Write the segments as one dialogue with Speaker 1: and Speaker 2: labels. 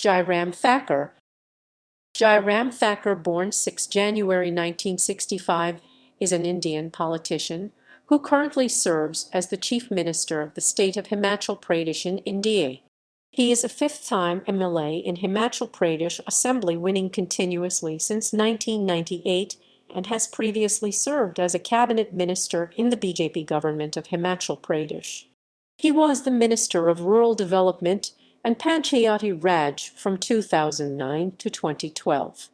Speaker 1: Ram Thakur. Ram Thakur, born 6 January 1965, is an Indian politician who currently serves as the Chief Minister of the state of Himachal Pradesh in India. He is a fifth-time MLA in Himachal Pradesh Assembly, winning continuously since 1998, and has previously served as a cabinet minister in the BJP government of Himachal Pradesh. He was the Minister of Rural Development and Panchayati Raj from 2009 to 2012.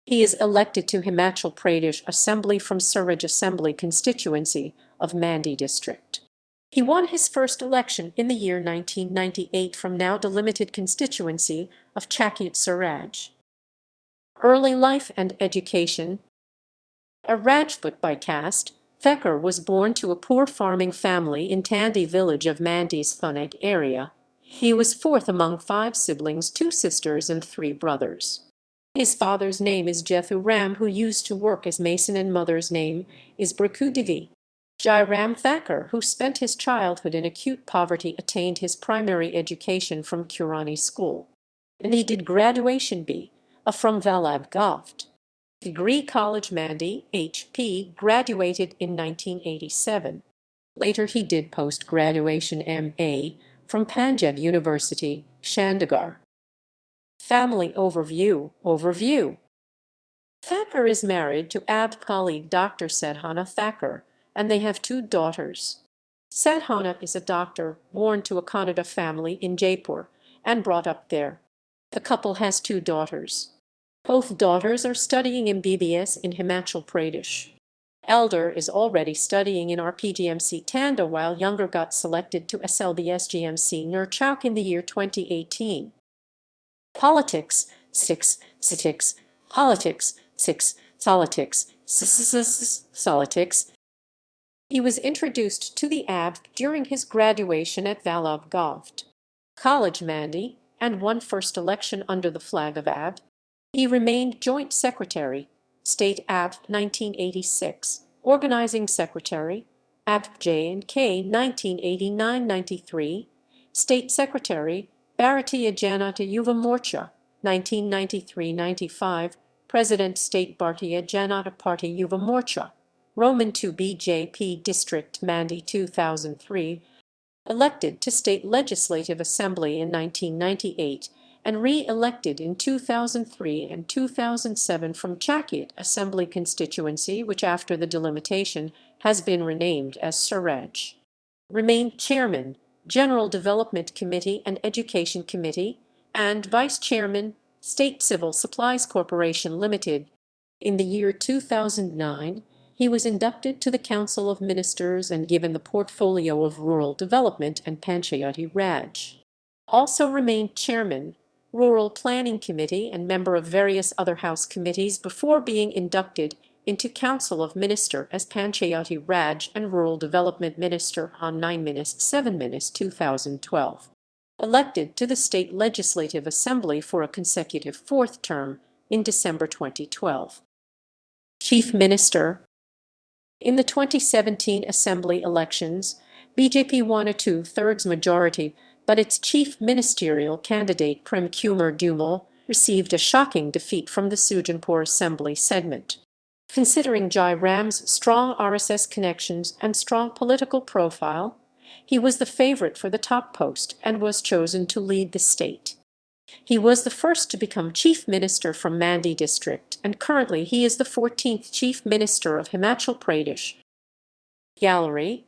Speaker 1: He is elected to Himachal Pradesh Assembly from Seraj Assembly constituency of Mandi district. He won his first election in the year 1998 from now delimited constituency of Chachiot, Seraj. Early life and education. A Rajput by caste, Thakur was born to a poor farming family in Tandi village of Mandi's Thuneg area. He was fourth among 5 siblings, 2 sisters and 3 brothers. His father's name is Jethu Ram, who used to work as mason, and mother's name is Brakudevi. Ram Thakur, who spent his childhood in acute poverty, attained his primary education from Kurani school. And he did graduation B. from Vallabh Govt. Degree College Mandi, HP, graduated in 1987. Later he did post-graduation MA from Panjab University, Chandigarh. Family overview. Thakur is married to ABD colleague Dr. Sadhana Thakur, and they have 2 daughters. Sadhana is a doctor born to a Kannada family in Jaipur and brought up there. The couple has 2 daughters. Both daughters are studying MBBS in Himachal Pradesh. Elder is already studying in RPGMC Tanda, while younger got selected to SLBSGMC Nurchauk in the year 2018. Politics. Politics. He was introduced to the ABD during his graduation at Vallabh Govt. College Mandi and won first election under the flag of ABD. He remained Joint Secretary, State ABD 1986, Organizing Secretary, ABD J&K 1989-93, State Secretary, Bharatiya Janata Yuva Morcha 1993-95, President State Bharatiya Janata Party Yuva Morcha, Roman II BJP District Mandi 2003, elected to State Legislative Assembly in 1998, and re-elected in 2003 and 2007 from Chachiot Assembly constituency, which after the delimitation has been renamed as Seraj. Remained Chairman, General Development Committee and Education Committee, and Vice Chairman, State Civil Supplies Corporation Limited. In the year 2009, he was inducted to the Council of Ministers and given the portfolio of Rural Development and Panchayati Raj. Also remained Chairman, Rural Planning Committee, and member of various other House committees before being inducted into Council of Minister as Panchayati Raj and Rural Development Minister on 9-7-2012. Elected to the State Legislative Assembly for a consecutive 4th term in December 2012. Chief Minister. In the 2017 Assembly elections, BJP won a 2/3 majority, but its chief ministerial candidate Prem Kumar Dhumal received a shocking defeat from the Sujanpur Assembly segment. Considering Ram's strong RSS connections and strong political profile, he was the favorite for the top post and was chosen to lead the state. He was the first to become Chief Minister from Mandi district, and currently he is the 14th Chief Minister of Himachal Pradesh. Gallery.